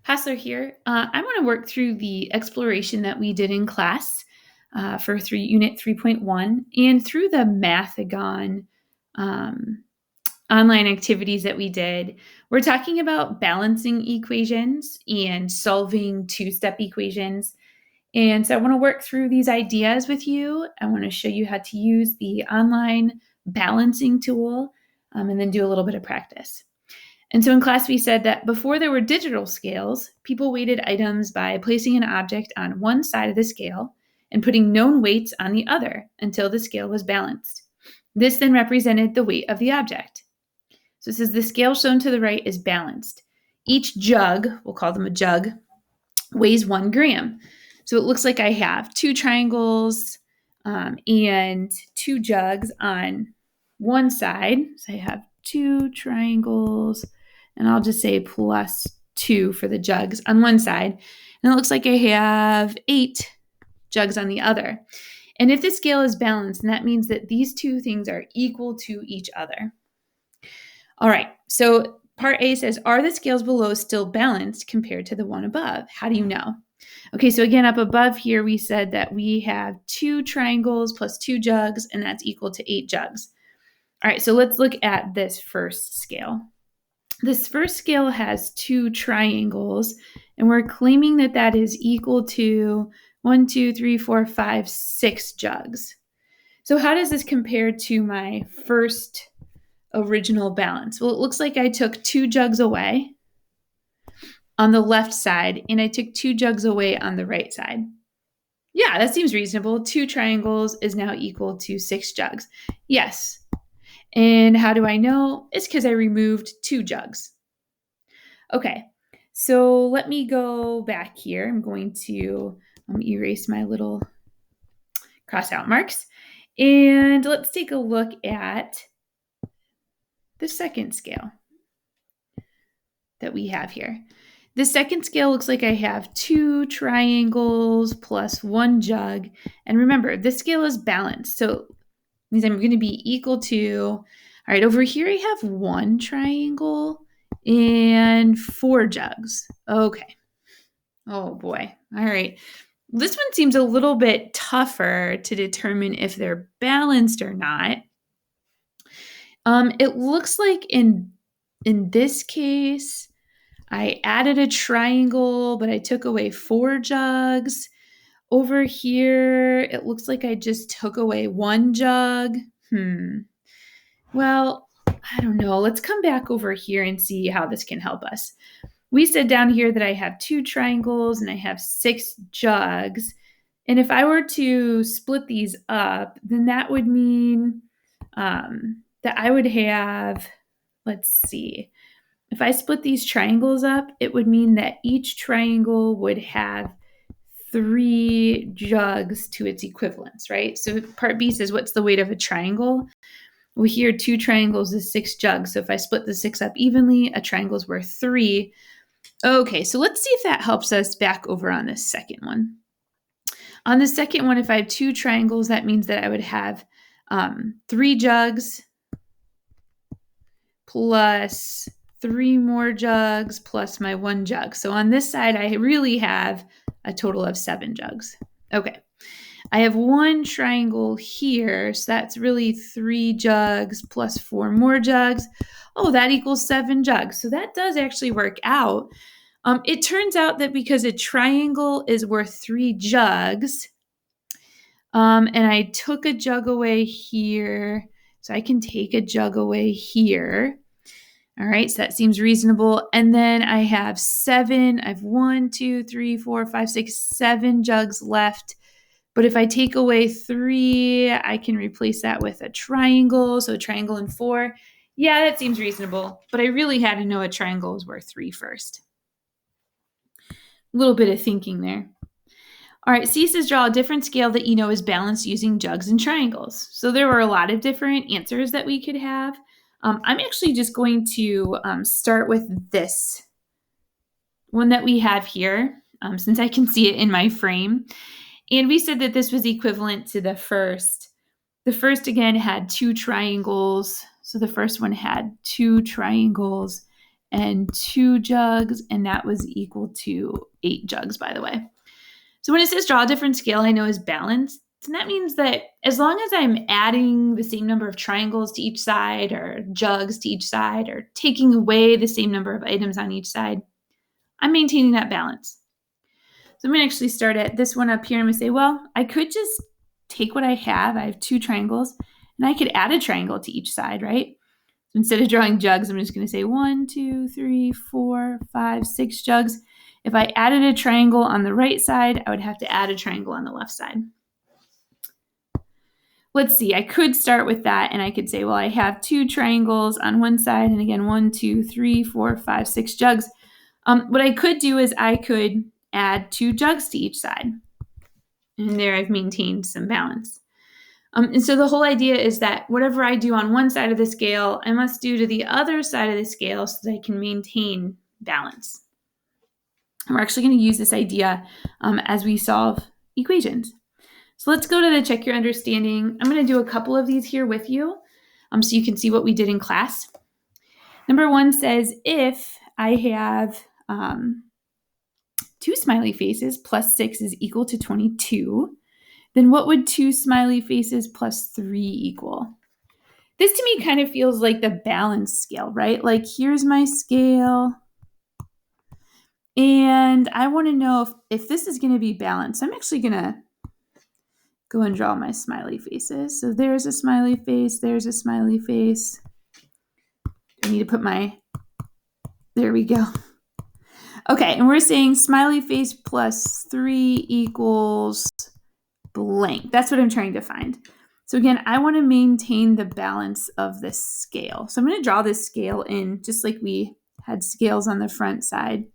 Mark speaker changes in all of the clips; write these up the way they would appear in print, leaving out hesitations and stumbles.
Speaker 1: Hassler here. I want to work through the exploration that we did in class for Unit 3.1 and through the MATHIGON online activities that we did. We're talking about balancing equations and solving two-step equations. And so I want to work through these ideas with you. I want to show you how to use the online balancing tool and then do a little bit of practice. And so in class, we said that before there were digital scales, people weighted items by placing an object on one side of the scale and putting known weights on the other until the scale was balanced. This then represented the weight of the object. So it says the scale shown to the right is balanced. Each jug, we'll call them a jug, weighs 1 gram. So it looks like I have two triangles and two jugs on one side. So I have two triangles, and I'll just say plus 2 for the jugs on one side. And it looks like I have 8 jugs on the other. And if the scale is balanced, then that means that these two things are equal to each other. All right, so part A says, are the scales below still balanced compared to the one above? How do you know? Okay, so again, up above here, we said that we have 2 triangles plus 2 jugs, and that's equal to 8 jugs. All right, so let's look at this first scale. This first scale has 2 triangles, and we're claiming that that is equal to 1, 2, 3, 4, 5, 6 jugs. So how does this compare to my first original balance? Well, it looks like I took 2 jugs away on the left side, and I took 2 jugs away on the right side. Yeah, that seems reasonable. 2 triangles is now equal to 6 jugs. Yes. And how do I know? It's because I removed 2 jugs. Okay, so let me go back here. I'm going to erase my little cross-out marks. And let's take a look at the second scale that we have here. The second scale looks like I have 2 triangles plus 1 jug. And remember, this scale is balanced. So it means I'm going to be equal to, all right, over here I have 1 triangle and 4 jugs. Okay. Oh boy. All right. This one seems a little bit tougher to determine if they're balanced or not. It looks like in this case, I added a triangle, but I took away 4 jugs. Over here, it looks like I just took away 1 jug. Well, I don't know. Let's come back over here and see how this can help us. We said down here that I have 2 triangles and I have 6 jugs. And if I were to split these up, then that would mean that I would have, let's see, if I split these triangles up, it would mean that each triangle would have 3 jugs to its equivalents, right? So part B says, what's the weight of a triangle? Well, here 2 triangles is 6 jugs. So if I split the 6 up evenly, a triangle is worth 3. Okay, so let's see if that helps us back over on this second one. On the second one, if I have 2 triangles, that means that I would have 3 jugs plus 3 more jugs plus my 1 jug. So on this side, I really have a total of 7 jugs. Okay. I have 1 triangle here, so that's really 3 jugs plus 4 more jugs. Oh, that equals 7 jugs. So that does actually work out. It turns out that because a triangle is worth 3 jugs, and I took a jug away here, so I can take a jug away here. All right, so that seems reasonable. And then I have 7. I have 1, 2, 3, 4, 5, 6, 7 jugs left. But if I take away 3, I can replace that with a triangle. So a triangle and 4. Yeah, that seems reasonable. But I really had to know a triangle is worth 3 first. A little bit of thinking there. All right, C says draw a different scale that you know is balanced using jugs and triangles. So there were a lot of different answers that we could have. I'm actually just going to start with this one that we have here, since I can see it in my frame. And we said that this was equivalent to the first. The first, again, had 2 triangles. So the first one had 2 triangles and 2 jugs, and that was equal to 8 jugs, by the way. So when it says draw a different scale, I know is balanced. And that means that as long as I'm adding the same number of triangles to each side or jugs to each side or taking away the same number of items on each side, I'm maintaining that balance. So I'm going to actually start at this one up here. I'm going to say, well, I could just take what I have 2 triangles, and I could add a triangle to each side, right? So instead of drawing jugs, I'm just going to say 1, 2, 3, 4, 5, 6 jugs. If I added a triangle on the right side, I would have to add a triangle on the left side. Let's see, I could start with that and I could say, well, I have 2 triangles on one side, and again, 1, 2, 3, 4, 5, 6 jugs. What I could do is I could add 2 jugs to each side. And there I've maintained some balance. And so the whole idea is that whatever I do on one side of the scale, I must do to the other side of the scale so that I can maintain balance. And we're actually going to use this idea as we solve equations. So let's go to the check your understanding. I'm going to do a couple of these here with you so you can see what we did in class. Number 1 says, if I have 2 smiley faces plus 6 is equal to 22, then what would 2 smiley faces plus 3 equal? This to me kind of feels like the balance scale, right? Like here's my scale, and I want to know if this is going to be balanced. I'm actually going to go and draw my smiley faces. So there's a smiley face, there's a smiley face. I need to put there we go. Okay, and we're saying smiley face plus 3 equals blank. That's what I'm trying to find. So again, I want to maintain the balance of this scale. So I'm going to draw this scale in just like we had scales on the front side.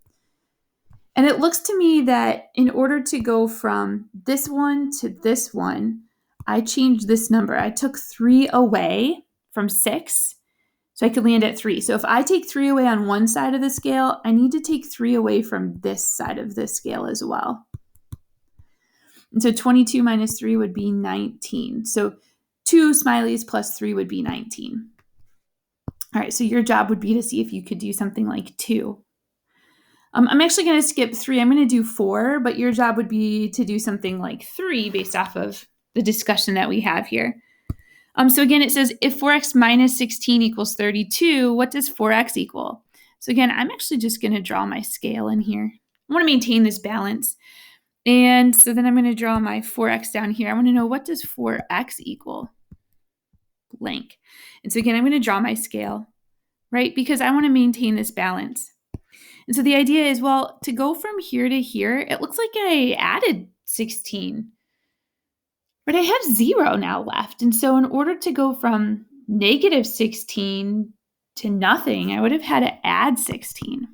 Speaker 1: And it looks to me that in order to go from this one to this one, I changed this number. I took 3 away from 6, so I could land at 3. So if I take 3 away on one side of the scale, I need to take 3 away from this side of the scale as well. And so 22 minus 3 would be 19. So 2 smileys plus 3 would be 19. All right, so your job would be to see if you could do something like 2. I'm actually going to skip 3. I'm going to do 4, but your job would be to do something like 3 based off of the discussion that we have here. So again, it says if 4x minus 16 equals 32, what does 4x equal? So again, I'm actually just going to draw my scale in here. I want to maintain this balance. And so then I'm going to draw my 4x down here. I want to know, what does 4x equal? Blank. And so again, I'm going to draw my scale, right? Because I want to maintain this balance. And so the idea is, well, to go from here to here, it looks like I added 16, but I have 0 now left. And so in order to go from negative 16 to nothing, I would have had to add 16.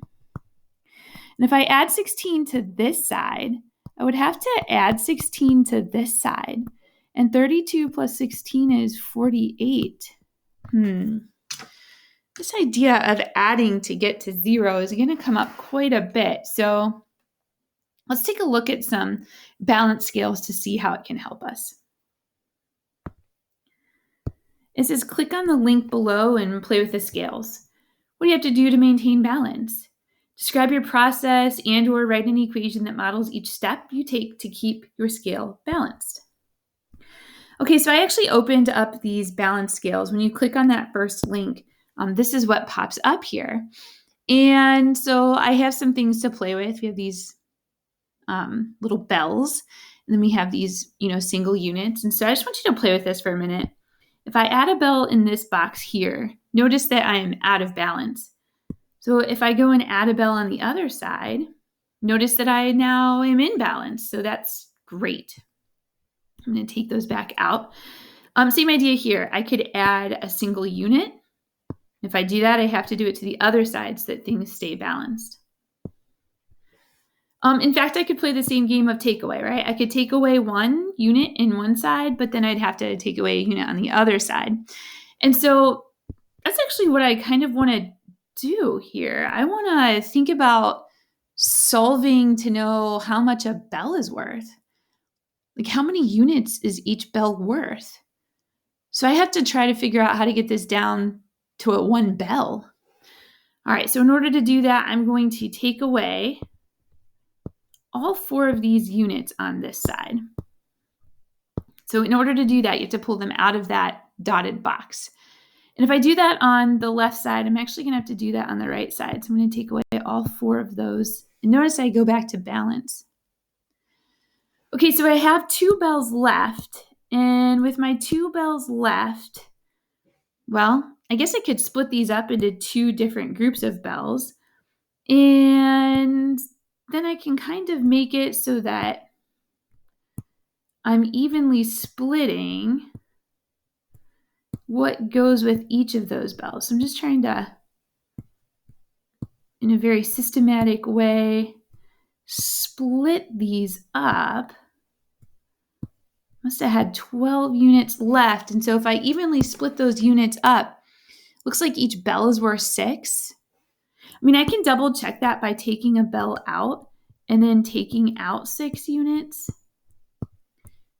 Speaker 1: And if I add 16 to this side, I would have to add 16 to this side. And 32 plus 16 is 48. This idea of adding to get to 0 is going to come up quite a bit. So let's take a look at some balance scales to see how it can help us. It says click on the link below and play with the scales. What do you have to do to maintain balance? Describe your process and or write an equation that models each step you take to keep your scale balanced. Okay, so I actually opened up these balance scales. When you click on that first link, this is what pops up here. And so I have some things to play with. We have these little bells, and then we have these, single units. And so I just want you to play with this for a minute. If I add a bell in this box here, notice that I am out of balance. So if I go and add a bell on the other side, notice that I now am in balance. So that's great. I'm going to take those back out. Same idea here. I could add a single unit. If I do that, I have to do it to the other side so that things stay balanced. In fact, I could play the same game of takeaway, right? I could take away one unit in one side, but then I'd have to take away a unit on the other side. And so that's actually what I kind of want to do here. I want to think about solving to know how much a bell is worth. Like, how many units is each bell worth? So I have to try to figure out how to get this down to one bell. All right, so in order to do that, I'm going to take away all 4 of these units on this side. So in order to do that, you have to pull them out of that dotted box. And if I do that on the left side, I'm actually going to have to do that on the right side. So I'm going to take away all 4 of those. And notice I go back to balance. Okay, so I have 2 bells left. And with my 2 bells left, well, I guess I could split these up into 2 different groups of bells. And then I can kind of make it so that I'm evenly splitting what goes with each of those bells. So I'm just trying to, in a very systematic way, split these up. Must have had 12 units left. And so if I evenly split those units up, looks like each bell is worth 6. I mean, I can double check that by taking a bell out and then taking out 6 units.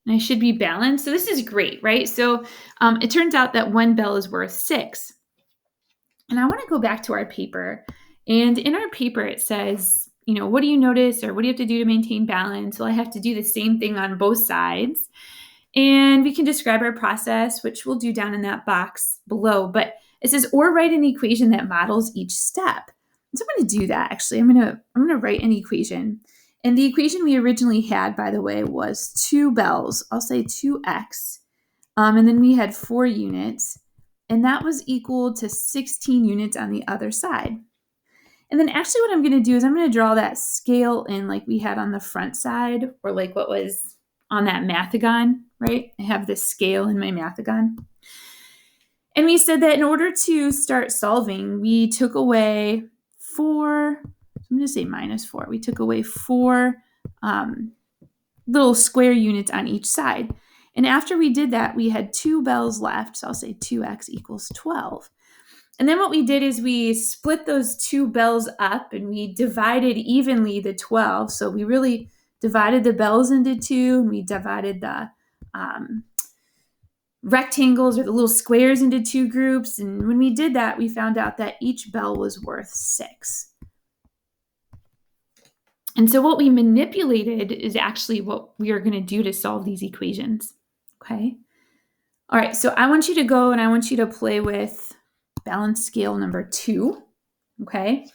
Speaker 1: And I should be balanced. So this is great, right? So it turns out that 1 bell is worth 6. And I want to go back to our paper. And in our paper, it says, what do you notice or what do you have to do to maintain balance? Well, I have to do the same thing on both sides. And we can describe our process, which we'll do down in that box below. But it says, or write an equation that models each step. So I'm going to do that, actually. I'm going to write an equation. And the equation we originally had, by the way, was 2 bells. I'll say 2x. And then we had 4 units. And that was equal to 16 units on the other side. And then actually what I'm going to do is I'm going to draw that scale in like we had on the front side, or like what was on that MATHIGON, right? I have this scale in my MATHIGON. And we said that in order to start solving, we took away 4, I'm going to say minus 4. We took away 4 little square units on each side. And after we did that, we had 2 bells left. So I'll say 2x equals 12. And then what we did is we split those 2 bells up and we divided evenly the 12. So we really divided the bells into 2 and we divided the rectangles or the little squares into 2 groups. And when we did that, we found out that each bell was worth 6. And so what we manipulated is actually what we are going to do to solve these equations. Okay. All right. So I want you to go and I want you to play with balance scale number 2. Okay.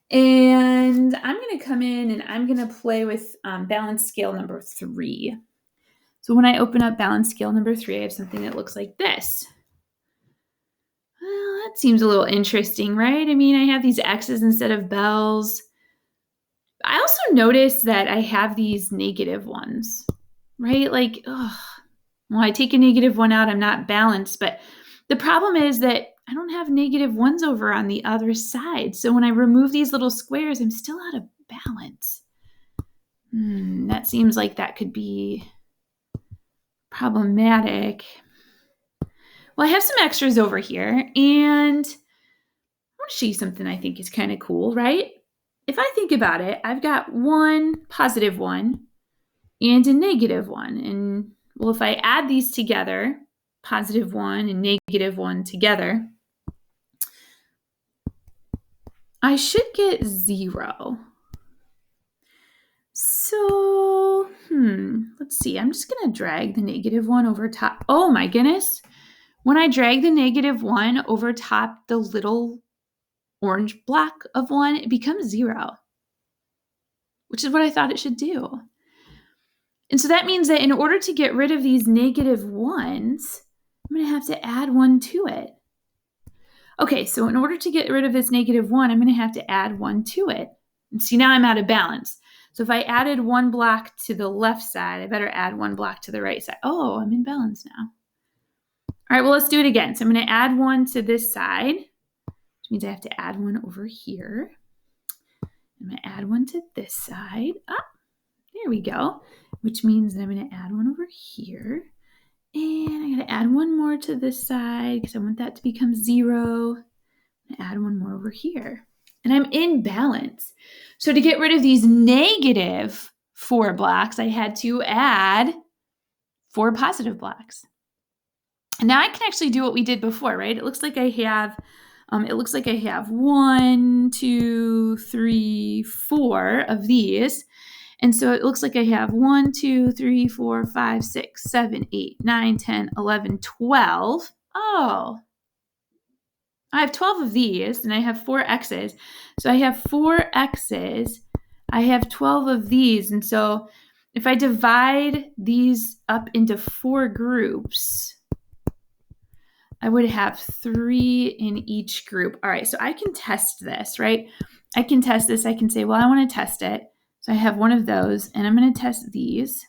Speaker 1: And I'm going to come in and I'm going to play with balance scale number 3. So when I open up balance scale number 3, I have something that looks like this. Well, that seems a little interesting, right? I mean, I have these X's instead of bells. I also notice that I have these negative ones, right? Like, well, I take a negative 1 out, I'm not balanced. But the problem is that I don't have negative 1s over on the other side. So when I remove these little squares, I'm still out of balance. That seems like that could be problematic. Well, I have some extras over here, and I want to show you something I think is kind of cool, right? If I think about it, I've got 1 positive 1 and a negative 1. And well, if I add these together, positive 1 and negative 1 together, I should get 0. So, let's see. I'm just going to drag the negative 1 over top. Oh my goodness. When I drag the negative 1 over top the little orange block of 1, it becomes 0, which is what I thought it should do. And so that means that in order to get rid of these negative 1s, I'm going to have to add 1 to it. Okay, so in order to get rid of this negative 1, I'm going to have to add 1 to it. And see, now I'm out of balance. So if I added 1 block to the left side, I better add 1 block to the right side. Oh, I'm in balance now. All right, well, let's do it again. So I'm going to add 1 to this side, which means I have to add 1 over here. I'm going to add 1 to this side. There we go. Which means that I'm going to add 1 over here. And I'm going to add 1 more to this side because I want that to become 0. I'm going to add 1 more over here. And I'm in balance. So to get rid of these negative 4 blocks, I had to add 4 positive blocks. And now I can actually do what we did before, right? It looks like I have It looks like I have 1, 2, 3, 4 of these. And so it looks like I have 1, 2, 3, 4, 5, 6, 7, 8, 9, 10, 11, 12. Oh, I have 12 of these and I have 4 X's. So I have 4 X's. I have 12 of these. And so if I divide these up into 4 groups, I would have 3 in each group. All right, so I can test this, right? I can test this. I can say, well, I want to test it. So I have one of those, and I'm going to test these.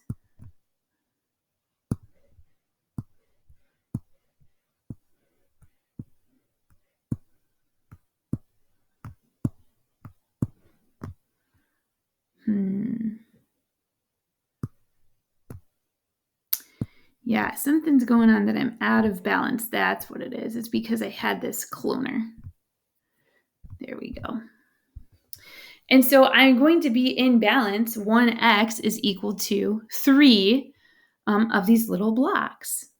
Speaker 1: Yeah, something's going on that I'm out of balance. That's what it is. It's because I had this cloner. There we go. And so I'm going to be in balance. 1x is equal to 3 of these little blocks.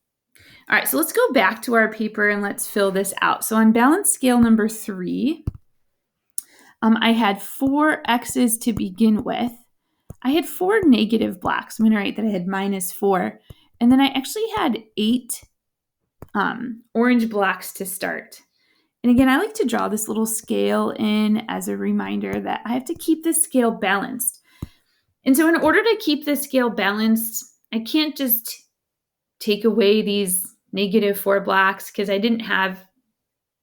Speaker 1: All right, so let's go back to our paper and let's fill this out. So on balance scale number 3, I had 4 x's to begin with. I had 4 negative blocks. I'm going to write that I had minus 4. And then I actually had 8 orange blocks to start. And again, I like to draw this little scale in as a reminder that I have to keep this scale balanced. And so in order to keep this scale balanced, I can't just take away these negative 4 blocks because I didn't have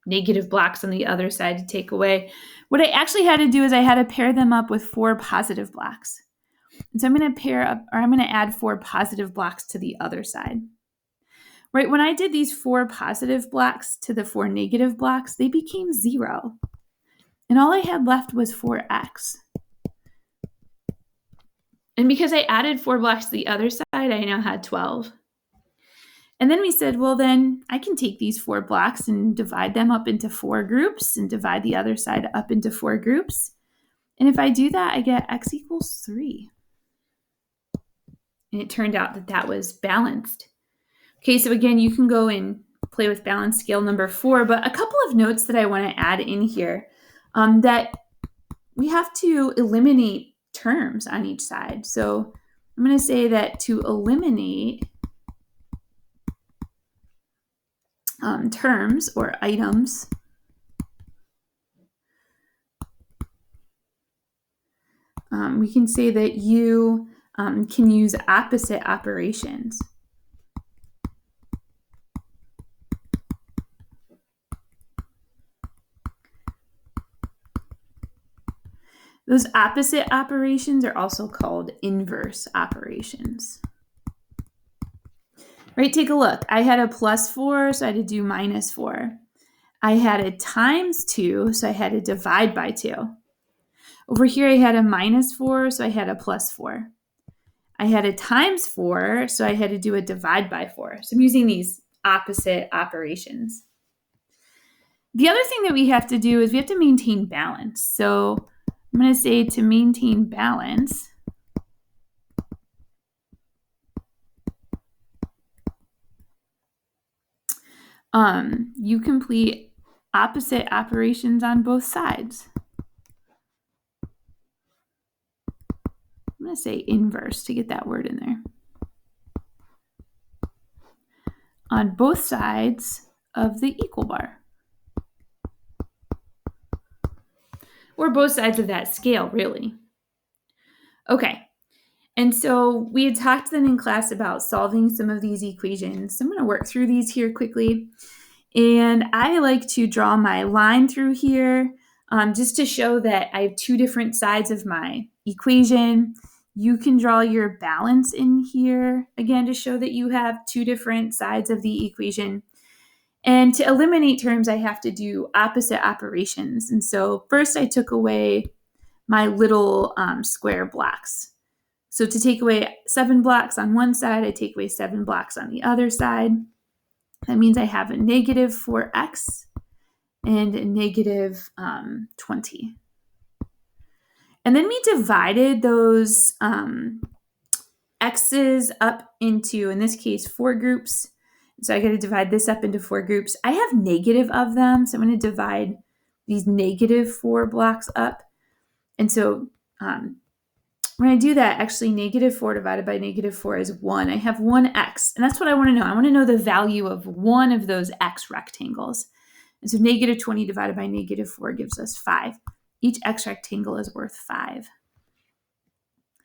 Speaker 1: negative blocks on the other side to take away. What I actually had to do is I had to pair them up with 4 positive blocks. And so I'm going to add 4 positive blocks to the other side. Right, when I did these 4 positive blocks to the 4 negative blocks, they became 0. And all I had left was 4x. And because I added 4 blocks to the other side, I now had 12. And then we said, well, then I can take these 4 blocks and divide them up into 4 groups and divide the other side up into 4 groups. And if I do that, I get x equals 3. And it turned out that that was balanced. Okay, so again, you can go and play with balance scale number 4, but a couple of notes that I want to add in here that we have to eliminate terms on each side. So I'm going to say that to eliminate terms or items, we can say that you can use opposite operations. Those opposite operations are also called inverse operations. Right, take a look. I had a plus 4, so I had to do minus 4. I had a times 2, so I had to divide by 2. Over here, I had a minus 4, so I had a plus 4. I had a times 4, so I had to do a divide by 4. So I'm using these opposite operations. The other thing that we have to do is we have to maintain balance. So I'm going to say to maintain balance, you complete opposite operations on both sides. I'm going to say inverse to get that word in there. On both sides of the equal bar. Or both sides of that scale, really. Okay, and so we had talked then in class about solving some of these equations. So I'm going to work through these here quickly. And I like to draw my line through here just to show that I have 2 different sides of my equation. You can draw your balance in here, again, to show that you have 2 different sides of the equation. And to eliminate terms, I have to do opposite operations. And so first I took away my little square blocks. So to take away 7 blocks on one side, I take away 7 blocks on the other side. That means I have a negative 4x and a negative 20. And then we divided those x's up into, in this case, 4 groups. So I got to divide this up into 4 groups. I have negative of them, so I'm going to divide these negative 4 blocks up. And so when I do that, actually negative 4 divided by negative 4 is 1. I have 1x, and that's what I want to know. I want to know the value of one of those x rectangles. And so negative 20 divided by negative 4 gives us 5. Each x rectangle is worth 5.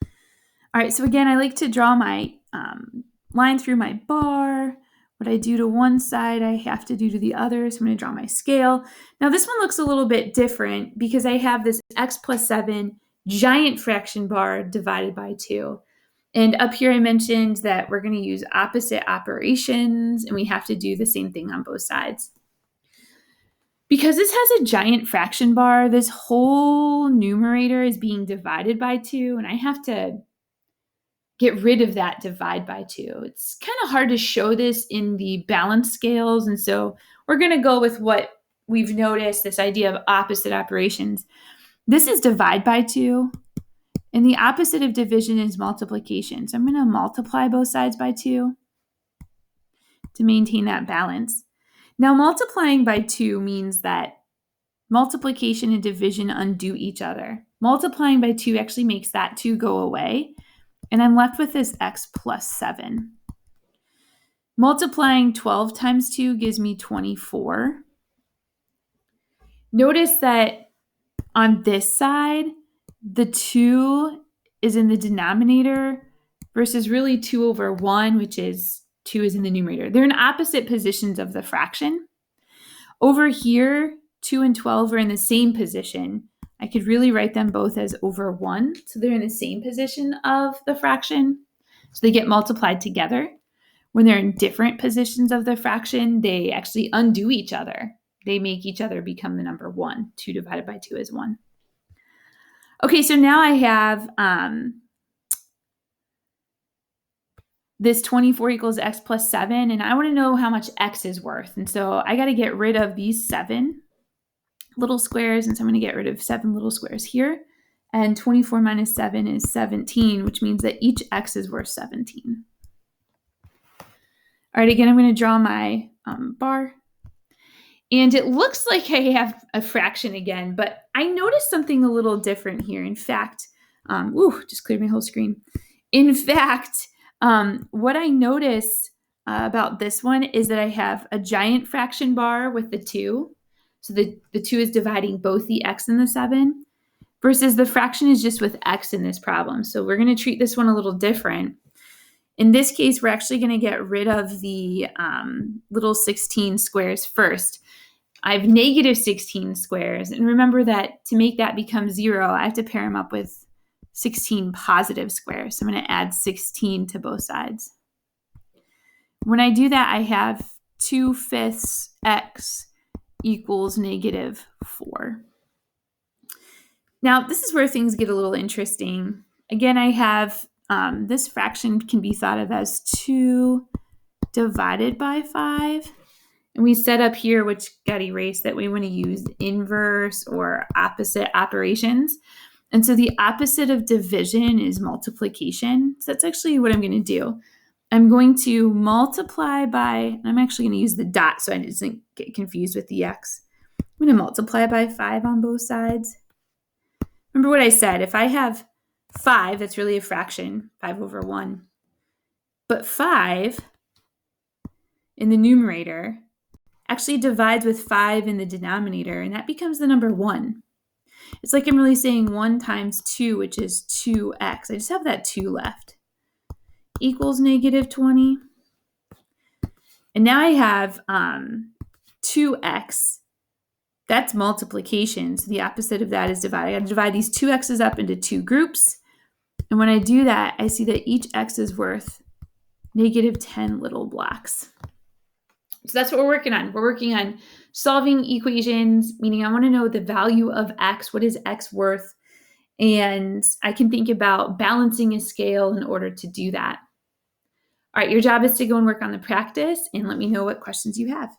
Speaker 1: All right, so again, I like to draw my line through my bar. What I do to one side, I have to do to the other. So I'm going to draw my scale. Now this one looks a little bit different because I have this x plus 7 giant fraction bar divided by 2. And up here I mentioned that we're going to use opposite operations, and we have to do the same thing on both sides. Because this has a giant fraction bar, this whole numerator is being divided by 2, and I have to get rid of that divide by 2. It's kind of hard to show this in the balance scales, and so we're going to go with what we've noticed, this idea of opposite operations. This is divide by 2, and the opposite of division is multiplication. So I'm going to multiply both sides by 2 to maintain that balance. Now, multiplying by 2 means that multiplication and division undo each other. Multiplying by 2 actually makes that 2 go away, and I'm left with this x plus 7. Multiplying 12 times 2 gives me 24. Notice that on this side, the 2 is in the denominator versus really 2 over 1, which is 2 is in the numerator. They're in opposite positions of the fraction. Over here, 2 and 12 are in the same position. I could really write them both as over 1. So they're in the same position of the fraction. So they get multiplied together. When they're in different positions of the fraction, they actually undo each other. They make each other become the number 1. 2 divided by 2 is 1. Okay, so now I have this 24 equals x plus 7, and I want to know how much x is worth. And so I got to get rid of these 7 little squares, and so I'm going to get rid of 7 little squares here. And 24 minus 7 is 17, which means that each x is worth 17. All right, again, I'm going to draw my bar. And it looks like I have a fraction again, but I noticed something a little different here. In fact, just cleared my whole screen. In fact, what I noticed about this one is that I have a giant fraction bar with the 2. So the 2 is dividing both the x and the 7, versus the fraction is just with x in this problem. So we're going to treat this one a little different. In this case, we're actually going to get rid of the little 16 squares first. I have negative 16 squares. And remember that to make that become 0, I have to pair them up with 16 positive squares. So I'm going to add 16 to both sides. When I do that, I have 2/5 x equals negative 4. Now, this is where things get a little interesting. Again, I have this fraction can be thought of as 2 divided by 5. And we set up here, which got erased, that we want to use inverse or opposite operations. And so the opposite of division is multiplication. So that's actually what I'm going to do. I'm going to multiply by, I'm actually going to use the dot so I doesn't get confused with the x. I'm going to multiply by 5 on both sides. Remember what I said, if I have 5, that's really a fraction, 5 over 1. But 5 in the numerator actually divides with 5 in the denominator, and that becomes the number 1. It's like I'm really saying 1 times 2, which is 2x. I just have that 2 left. Equals negative 20. And now I have 2x. That's multiplication. So the opposite of that is divide. I got to divide these 2 x's up into 2 groups. And when I do that, I see that each x is worth negative 10 little blocks. So that's what we're working on. We're working on solving equations, meaning I want to know the value of x. What is x worth? And I can think about balancing a scale in order to do that. All right, your job is to go and work on the practice and let me know what questions you have.